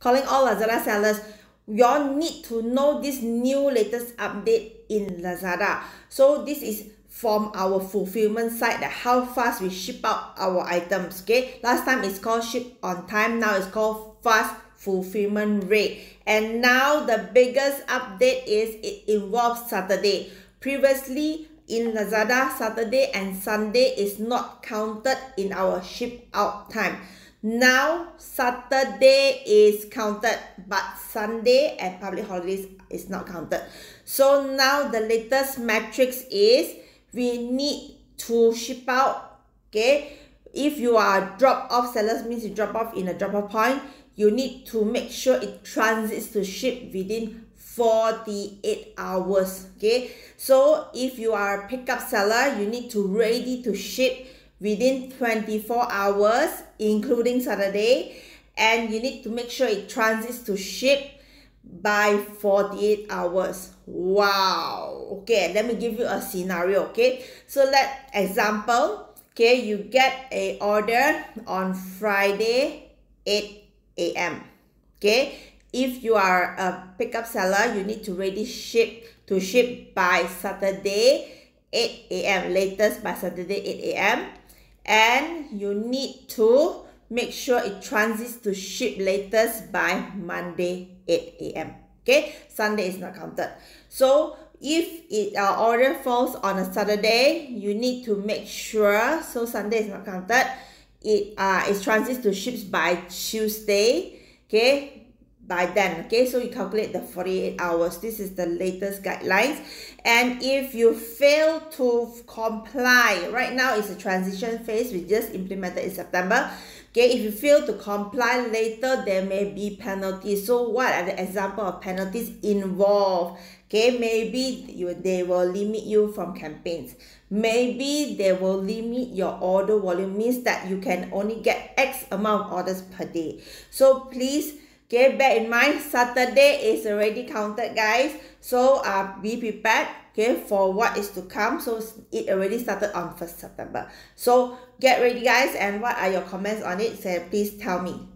calling all Lazada sellers, you all need to know this new latest update in Lazada. So this is from our fulfillment side, that how fast we ship out our items. Okay, last time it's called ship on time, now it's called fast fulfillment rate. And now the biggest update is it involves Saturday. Previously in Lazada, Saturday and Sunday is not counted in our ship out time. Now Saturday is counted, but Sunday and public holidays is not counted. So now the latest metrics is we need to ship out. Okay, if you are drop off sellers, means you drop off in a drop off point, you need to make sure it transits to ship within 48 hours. Okay, so if you are a pickup seller, you need to ready to ship within 24 hours, including Saturday, and you need to make sure it transits to ship by 48 hours. Wow. Okay, let me give you a scenario. Okay, so let example, okay, you get a order on Friday 8 a.m. okay, if you are a pickup seller, you need to ready ship by Saturday 8 a.m. latest by Saturday 8 a.m. and you need to make sure it transits to ship latest by Monday 8 a.m. okay, Sunday is not counted. So if order falls on a Saturday, you need to make sure, so Sunday is not counted, it transits to ships by Tuesday, okay, by then. Okay, so you calculate the 48 hours. This is the latest guidelines. And if you fail to comply, right now it's a transition phase, we just implemented in September. Okay, if you fail to comply later, there may be penalties. So what are the example of penalties involved? Okay, maybe they will limit you from campaigns. Maybe they will limit your order volume, means that you can only get X amount of orders per day. So please, okay, bear in mind, Saturday is already counted, guys. So be prepared, okay, for what is to come. So it already started on 1st September. So get ready, guys. And what are your comments on it? So please tell me.